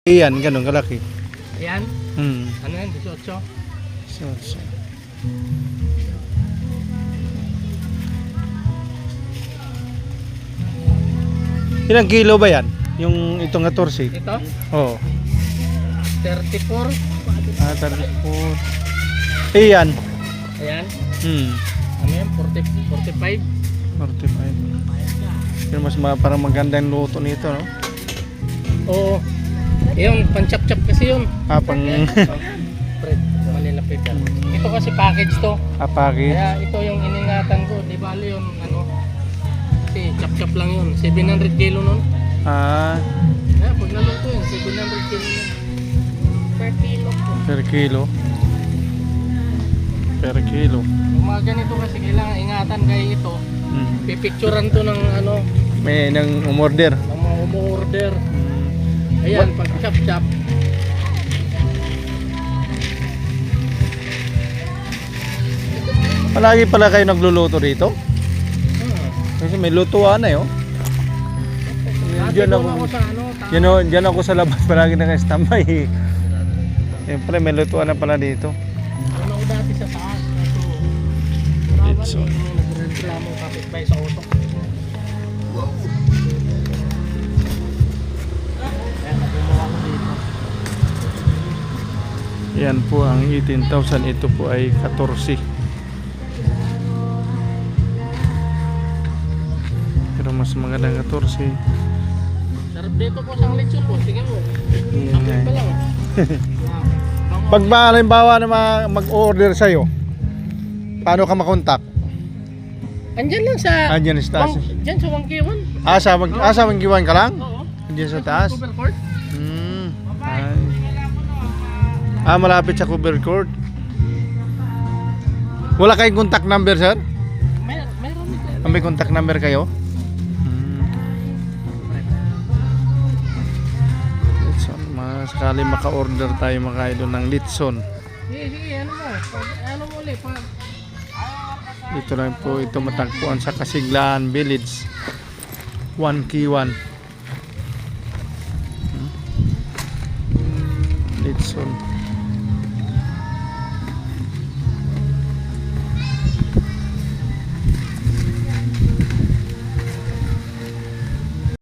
Iyan, ganun kalaki. Ayan. Ano yan? 18? So. Ilang kilo ba yan? Yung itong 14? Ito? Oo. 34. 34. Iyan. Ayan. Ano yan? 45. 45. Pero mas parang maganda yung luto nito, no? Oo. Yung pan-chop-chop kasi yun. Pang... Manila paper. Ito kasi package to. Apaki. Kaya ito yung iningatan ko. Di bali yun, ano. Kasi chop-chop lang yun. 700 kilo nun. Kaya pag naluto yun, 700 kilo nun. Per kilo po. Per kilo. Per kilo. Yung mga ganito kasi kailangan ingatan kaya ito. Pipicturean to ng ano. May nang umorder. Ng mga umorder. Ayan, pag chop-chop. Palagi pala kayo nagluluto rito? Kasi may lutuan na yun. Diyan ako sa ano. Diyan ako sa labas palagi naka-standby. Siyempre may lutuan na pala dito. Ano ko dati sa taas. So, nagreklamo kapitbahay sa auto. yan po ang 18,000. Ito po ay 14. Pero mas maganda 14. Sarap dito po sa lechon po. Sige mo. Yan nga. Pa lang. Pag ba halimbawa na mag-order sa'yo, paano ka makontak? Andyan lang sa... Andyan sa taas. Diyan sa Wangkiwan. Sa Manggiwan ka lang? Oo. Andyan sa taas? Cover court. Ay. Malapit sa cover court. Wala kayong contact number, sir? Meron ito. May contact number kayo? Litson. Sakali maka-order tayo mga idol ng Litson. Sige, ano mo? Ano mo ulit? Dito lang po ito matagpuan sa Kasiglaan Village, Wangkiwan. Litson.